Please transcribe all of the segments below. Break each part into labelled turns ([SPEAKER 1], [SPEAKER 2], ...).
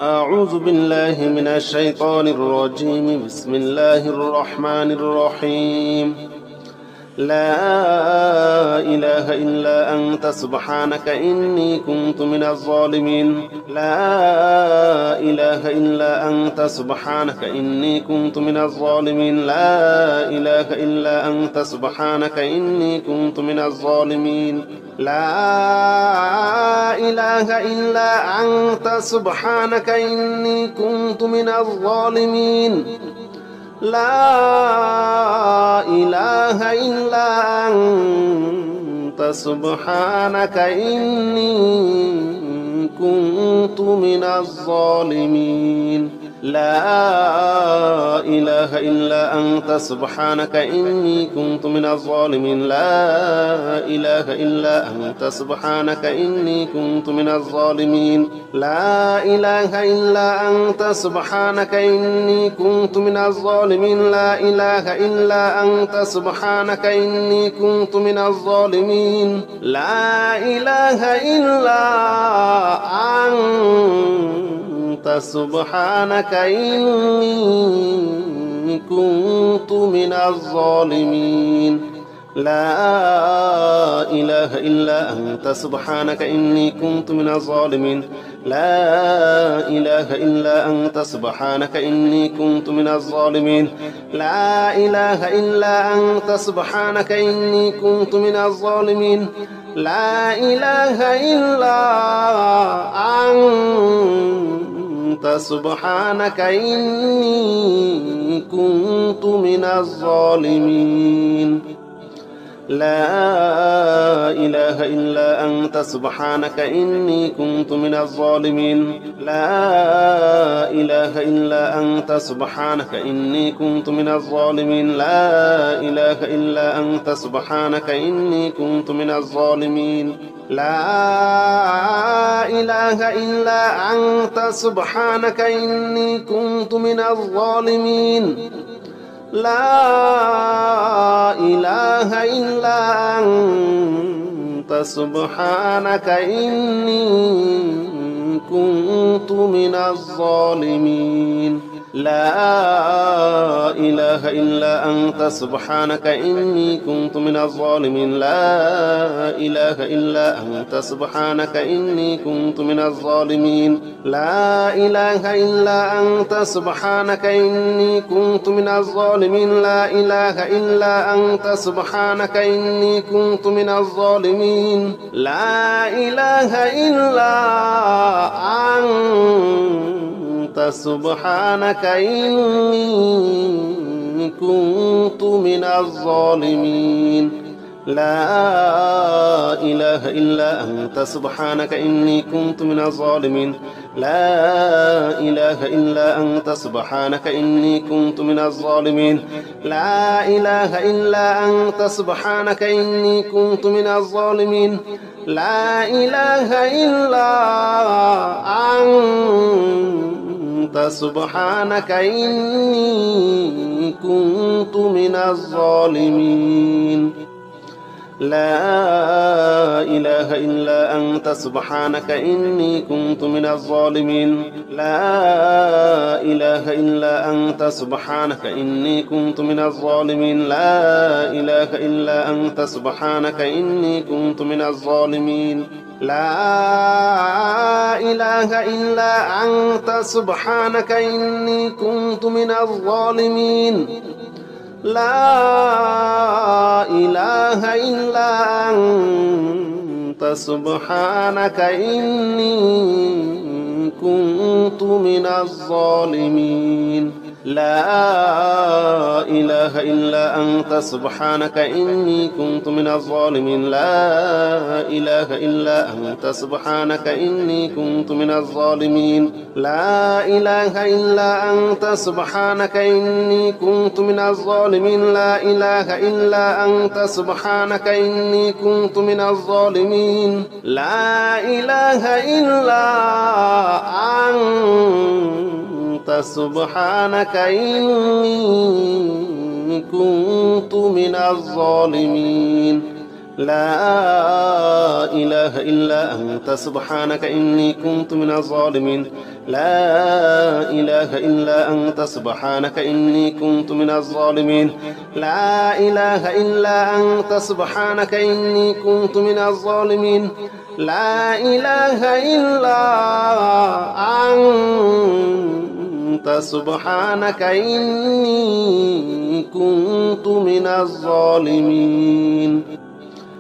[SPEAKER 1] أعوذ بالله من الشيطان الرجيم. بسم الله الرحمن الرحيم. لا إله إلا أنت سبحانك إني كنت من الظالمين. لا إله إلا أنت سبحانك إني كنت من الظالمين. لا إله إلا أنت سبحانك إني كنت من الظالمين. لا إله إلا أنت سبحانك إني كنت من الظالمين. لا إله إلا أنت سبحانك إني كنت من الظالمين. لا إله إلا أنت سبحانك إني كنت من الظالمين. لا إله إلا أنت سبحانك إني كنت من الظالمين. لا إله إلا أنت سبحانك إني كنت من الظالمين. لا إله إلا أنت سبحانك إني كنت من الظالمين. لا إله إلا أنت سبحانك إني كنت من الظالمين. لا إله إلا أنت سبحانك إني كنت من الظالمين. لا إله إلا أنت سبحانك إني كنت من الظالمين. لا إله إلا أنت سبحانك إني كنت من الظالمين. لا إله إلا أنت سبحانك إني كنت من الظالمين. لا إله إلا أنت سبحانك إني كنت من الظالمين. لا إله إلا أنت سبحانك إني كنت من الظالمين. لا إله إلا أنت سبحانك إني كنت من الظالمين. لا إله إلا أنت سبحانك إني كنت من الظالمين. لا إله إلا أنت سبحانك إني كنت من الظالمين. لا إله إلا أنت سبحانك إني كنت من الظالمين. لا إله إلا أنت سبحانك إني كنت من الظالمين. لا إله إلا أنت سبحانك إني كنت من الظالمين. لا إله إلا أنت سبحانك إني كنت من الظالمين. لا إله إلا أنت سبحانك إني كنت من الظالمين. لا إله إلا أنت سبحانك إني كنت من الظالمين. لا إله إلا أنت سبحانك إني كنت من الظالمين. لا إله إلا أنت سبحانك إني كنت من الظالمين. لا إله إلا أنت سبحانك إني كنت من الظالمين. لا إله إلا أنت سبحانك إني كنت من الظالمين. لا إله إلا أنت سبحانك إني كنت من الظالمين. لا إله إلا أنت سبحانك إني كنت من الظالمين. لا إله إلا أنت سبحانك إني كنت من الظالمين. لا إله إلا أنت سبحانك إني كنت من الظالمين. لا إله إلا أنت سبحانك إني كنت من الظالمين. لا إله إلا أنت سبحانك إني كنت من الظالمين. لا إله إلا أنت سبحانك إني كنت من الظالمين. لا إله إلا أنت سبحانك إني كنت من الظالمين. لا إله إلا أنت سبحانك إني كنت من الظالمين. لا إله إلا أنت سبحانك إني كنت من الظالمين لا إله إلا أنت سبحانك إني كنت من الظالمين لا إله إلا أنت سبحانك إني كنت من الظالمين لا إله إلا أنت سبحانك إني كنت من الظالمين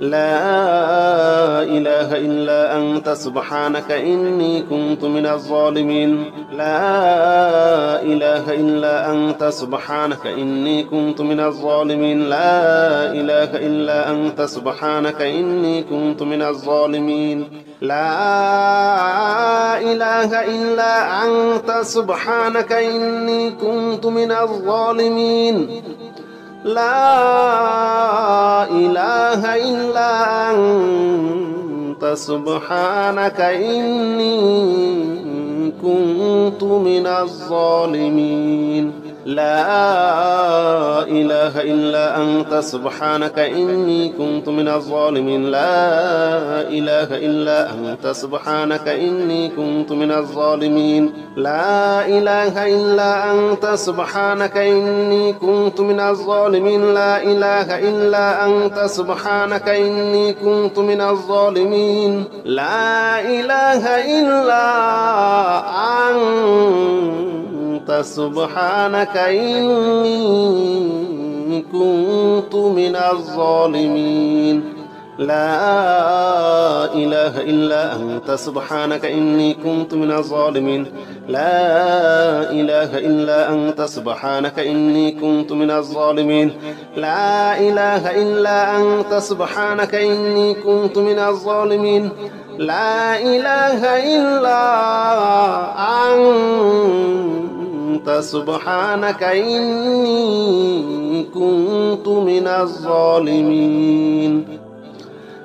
[SPEAKER 1] لا إله إلا أنت سبحانك إني كنت من الظالمين لا إله إلا أنت سبحانك إني كنت من الظالمين لا إله إلا أنت سبحانك إني كنت من الظالمين لا إله إلا أنت سبحانك إني كنت من الظالمين لا إله إلا أنت سبحانك إني كنت من الظالمين لا إله إلا أنت سبحانك إني كنت من الظالمين لا إله إلا أنت سبحانك إني كنت من الظالمين لا إله إلا أنت سبحانك إني كنت من الظالمين لا إله إلا أنت سبحانك إني كنت من الظالمين لا إله إلا أنت سبحانك إني كنت من الظالمين لا إله إلا أنت سبحانك إني كنت من الظالمين لا إله إلا أنت سبحانك إني كنت من الظالمين لا إله إلا أنت سبحانك إني كنت من الظالمين لا إله إلا أنت سبحانك إني كنت من الظالمين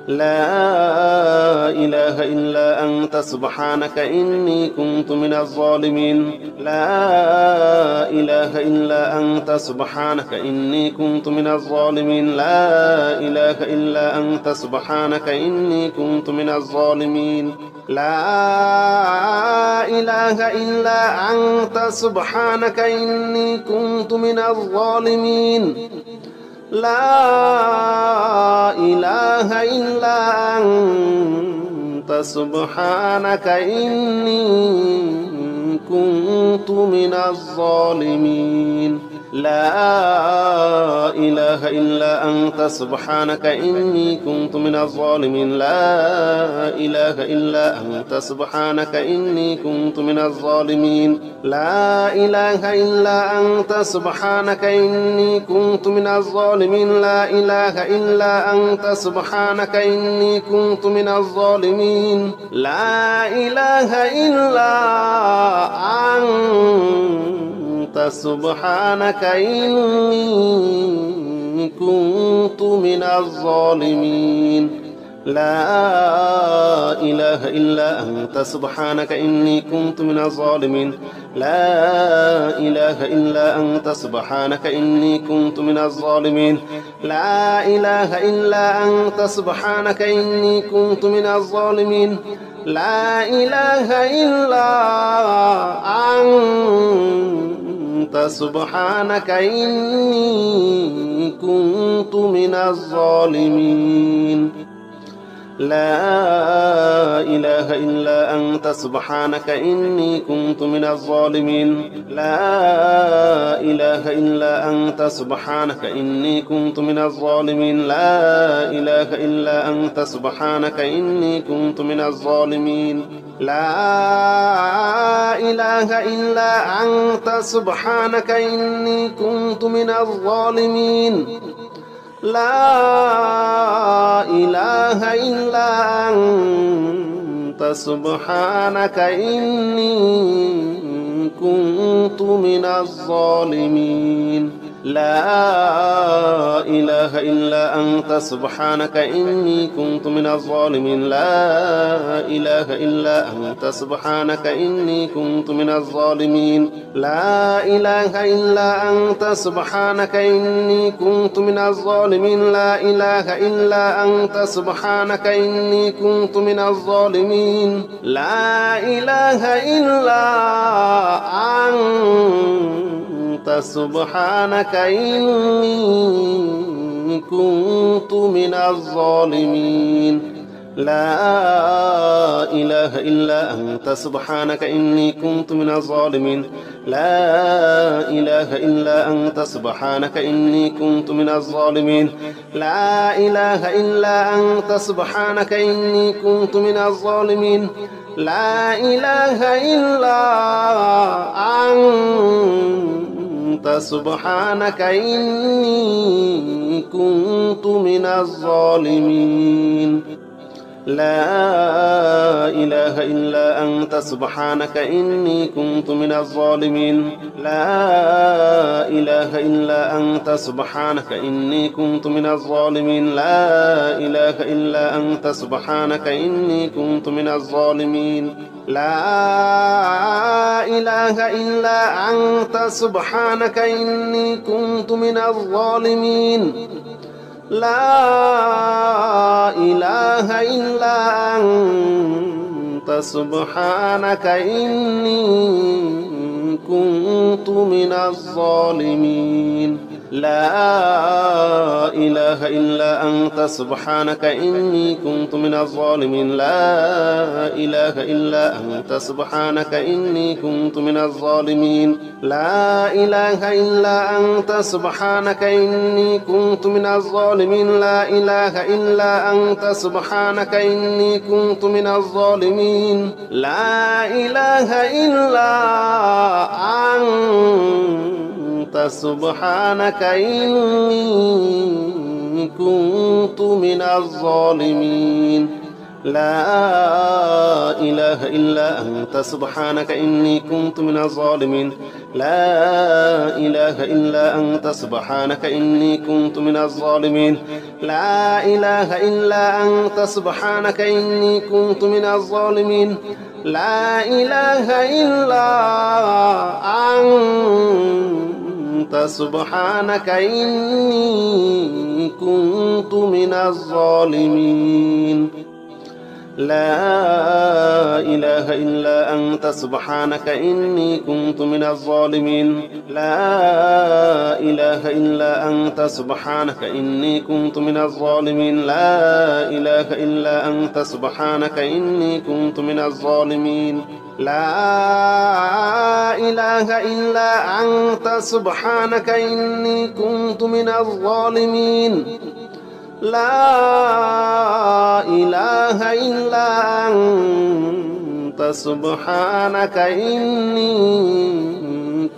[SPEAKER 1] لا إله إلا أنت سبحانك إني كنت من الظالمين لا إله إلا أنت سبحانك إني كنت من الظالمين لا إله إلا أنت سبحانك إني كنت من الظالمين لا إله إلا أنت سبحانك إني كنت من الظالمين لا إله إلا أنت سبحانك إني كنت من الظالمين لا إله إلا أنت سبحانك إني كنت من الظالمين لا إله إلا أنت سبحانك إني كنت من الظالمين لا إله إلا أنت سبحانك إني كنت من الظالمين لا إله إلا أنت سبحانك إني كنت من الظالمين لا إله إلا أنت سبحانك إني كنت من الظالمين لا إله إلا أنت سبحانك إني كنت من الظالمين لا إله إلا أنت سبحانك إني كنت من الظالمين لا إله إلا أنت سبحانك إني كنت من الظالمين لا إله إلا أنت سبحانك إني كنت من الظالمين لا إله إلا أنت سبحانك إني كنت من الظالمين لا إله إلا أنت سبحانك إني كنت من الظالمين لا إله إلا أنت سبحانك إني كنت من الظالمين لا إله إلا أنت سبحانك إني كنت من الظالمين لا إله إلا أنت سبحانك إني كنت من الظالمين لا إله إلا أنت سبحانك إني كنت من الظالمين لا إله إلا أنت سبحانك إني كنت من الظالمين لا إله إلا أنت سبحانك إني كنت من الظالمين لا إله إلا أنت سبحانك إني كنت من الظالمين لا إله إلا أنت سبحانك إني كنت من الظالمين لا إله إلا أنت سبحانك إني كنت من الظالمين لا إله إلا أنت سبحانك إني كنت من الظالمين لا إله إلا أنت سبحانك إني كنت من الظالمين لا إله إلا أنت سبحانك إني كنت من الظالمين لا إله إلا أنت سبحانك إني كنت من الظالمين لا إله إلا أنت سبحانك إني كنت من الظالمين لا إله إلا أنت سبحانك إني كنت من الظالمين لا إله إلا أنت سبحانك إني كنت من الظالمين لا إله إلا أنت سبحانك إني كنت من الظالمين لا إله إلا أنت سبحانك إني كنت من الظالمين لا إله إلا أنت سبحانك إني كنت من الظالمين لا إله إلا أنت سبحانك إني كنت من الظالمين لا إله إلا أنت سبحانك إني كنت من الظالمين لا إله إلا أنت سبحانك إني كنت من الظالمين لا إله إلا أنت سبحانك إني كنت من الظالمين لا إله إلا أنت سبحانك إني كنت من الظالمين لا إله إلا أنت سبحانك إني كنت من الظالمين لا إله إلا أنت سبحانك إني كنت من الظالمين لا إله إلا أنت سبحانك إني كنت من الظالمين لا إله إلا أنت سبحانك إني كنت من الظالمين لا إله إلا أنت سبحانك إني كنت من الظالمين لا إله إلا أنت سبحانك إني كنت من الظالمين لا إله إلا أنت سبحانك إني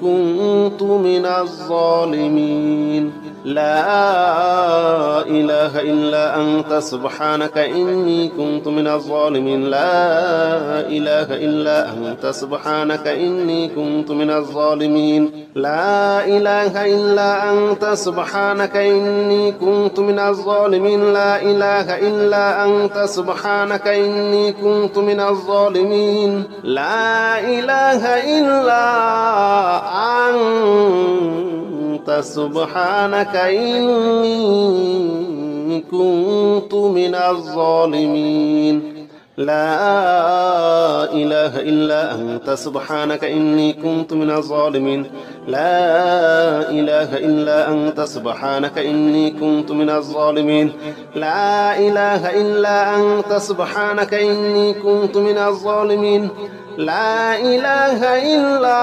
[SPEAKER 1] كنت من الظالمين لا إله إلا أنت سبحانك إني كنت من الظالمين لا إله إلا أنت سبحانك إني كنت من الظالمين لا إله إلا أنت سبحانك إني كنت من الظالمين لا إله إلا أنت سبحانك إني كنت من الظالمين لا إله إلا أنت سبحانك إني كنت من الظالمين لا إله إلا أنت سبحانك إني كنت من الظالمين لا إله إلا أنت سبحانك إني كنت من الظالمين لا إله إلا أنت سبحانك إني كنت من الظالمين لا إله إلا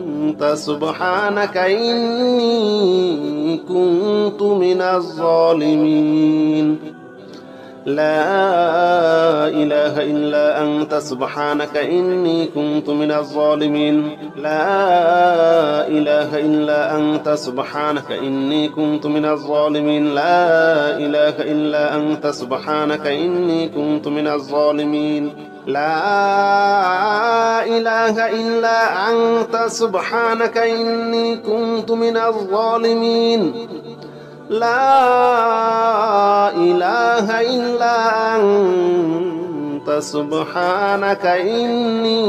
[SPEAKER 1] أنت سبحانك إني كنت من الظالمين لا إله إلا أنت سبحانك إني كنت من الظالمين لا إله إلا أنت سبحانك إني كنت من الظالمين لا إله إلا أنت سبحانك إني كنت من الظالمين لا إله إلا أنت سبحانك إني كنت من الظالمين لا إله إلا أنت سبحانك إني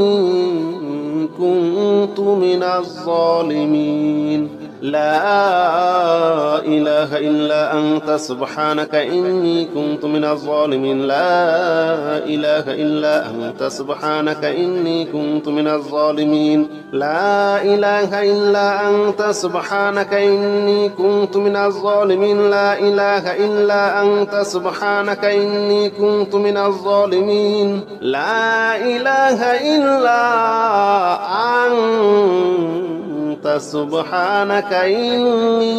[SPEAKER 1] كنت من الظالمين لا إله إلا أنت سبحانك إني كنت من الظالمين لا إله إلا أنت سبحانك إني كنت من الظالمين لا إله إلا أنت سبحانك إني كنت من الظالمين لا إله إلا أنت سبحانك إني كنت من الظالمين لا إله إلا أنت سبحانك إني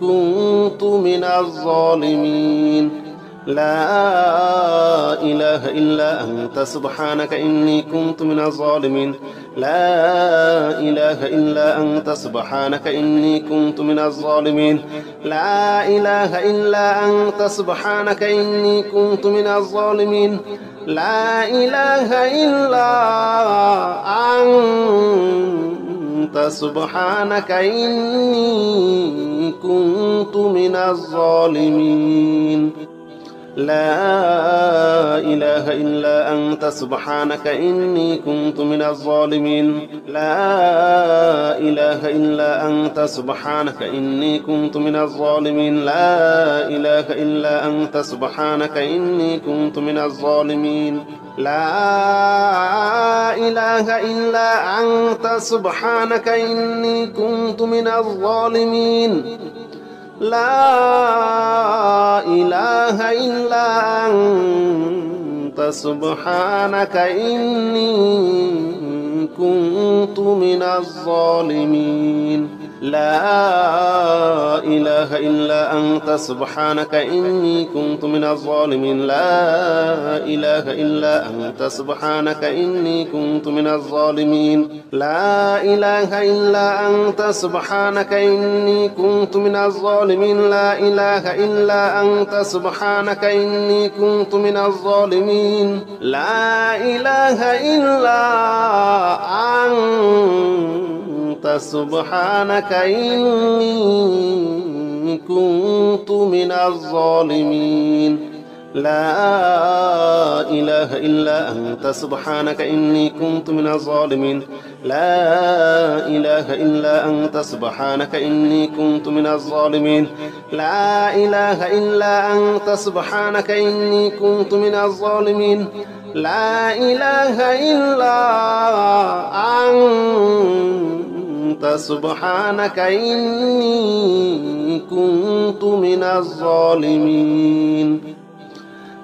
[SPEAKER 1] كنت من الظالمين لا إله إلا أنت سبحانك إني كنت من الظالمين لا إله إلا أنت سبحانك إني كنت من الظالمين لا إله إلا أنت سبحانك إني كنت من الظالمين لا إله إلا أنت سبحانك إني كنت من الظالمين لا إله إلا أنت سبحانك إني كنت من الظالمين لا إله إلا أنت سبحانك إني كنت من الظالمين لا إله إلا أنت سبحانك إني كنت من الظالمين لا إله إلا أنت سبحانك إني كنت من الظالمين لا إله إلا أنت سبحانك إني كنت من الظالمين لا إله إلا أنت سبحانك إني كنت من الظالمين لا إله إلا أنت سبحانك إني كنت من الظالمين لا إله إلا أنت سبحانك إني كنت من الظالمين لا إله إلا أنت سبحانك إني كنت من الظالمين لا إله إلا أنت سبحانك إني كنت من الظالمين لا إله إلا أنت سبحانك إني كنت من الظالمين لا إله إلا أنت سبحانك إني كنت من الظالمين لا إله إلا أنت سبحانك إني كنت من الظالمين لا إله إلا أنت سبحانك إني كنت من الظالمين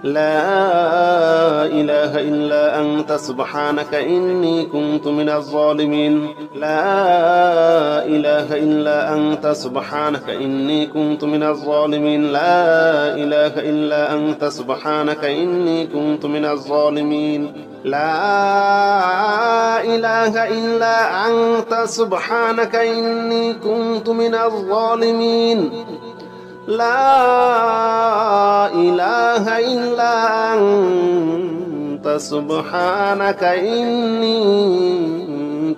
[SPEAKER 1] لا إله إلا أنت سبحانك إني كنت من الظالمين لا إله إلا أنت سبحانك إني كنت من الظالمين لا إله إلا أنت سبحانك إني كنت من الظالمين لا إله إلا أنت سبحانك إني كنت من الظالمين لا إله إلا أنت سبحانك إني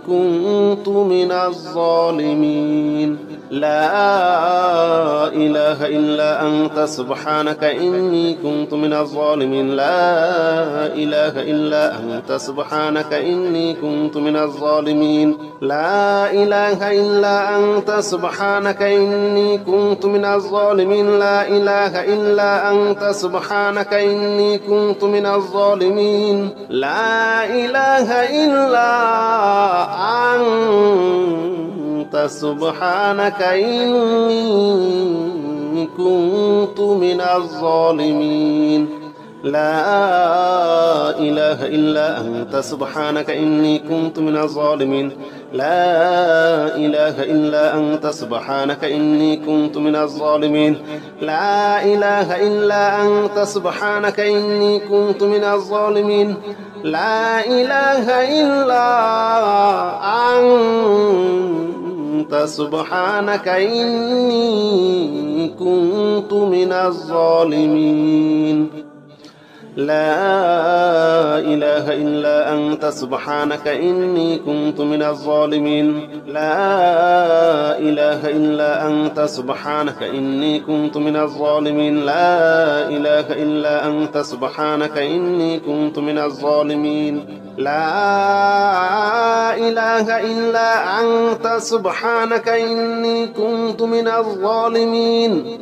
[SPEAKER 1] كنت من الظالمين لا إله إلا أنت سبحانك إني كنت من الظالمين لا إله إلا أنت سبحانك إني كنت من الظالمين لا إله إلا أنت سبحانك إني كنت من الظالمين لا إله إلا أنت سبحانك إني كنت من الظالمين لا إله إلا أنت سبحانك إني كنت من الظالمين لا إله إلا أنت سبحانك إني كنت من الظالمين لا إله إلا أنت سبحانك إني كنت من الظالمين لا إله إلا أنت سبحانك إني كنت من الظالمين لا إله إلا أنت سبحانك إني كنت من الظالمين لا إله إلا أنت سبحانك إني كنت من الظالمين لا إله إلا أنت سبحانك إني كنت من الظالمين لا إله إلا أنت سبحانك إني كنت من الظالمين لا إله إلا أنت سبحانك إني كنت من الظالمين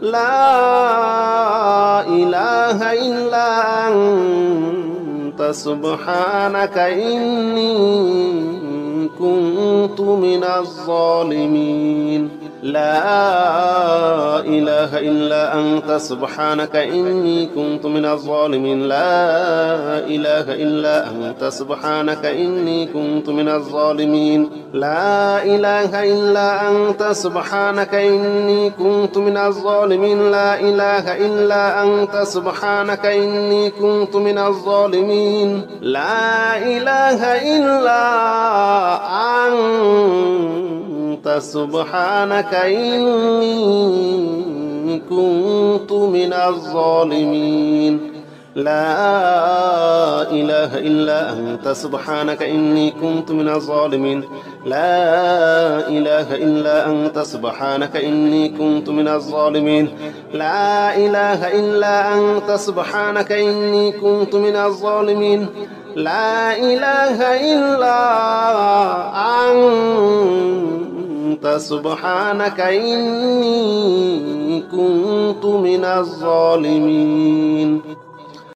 [SPEAKER 1] لا إله إلا أنت سبحانك إني كنت من الظالمين لا إله إلا أنت سبحانك إني كنت من الظالمين لا إله إلا أنت سبحانك إني كنت من الظالمين لا إله إلا أنت سبحانك إني كنت من الظالمين لا إله إلا أنت سبحانك إني كنت من الظالمين لا إله إلا أنت سبحانك إني كنت من الظالمين لا إله إلا أنت سبحانك إني كنت من الظالمين لا إله إلا أنت سبحانك إني كنت من الظالمين لا إله إلا أنت سبحانك إني كنت من الظالمين لا إله إلا أنت سبحانك إني كنت من الظالمين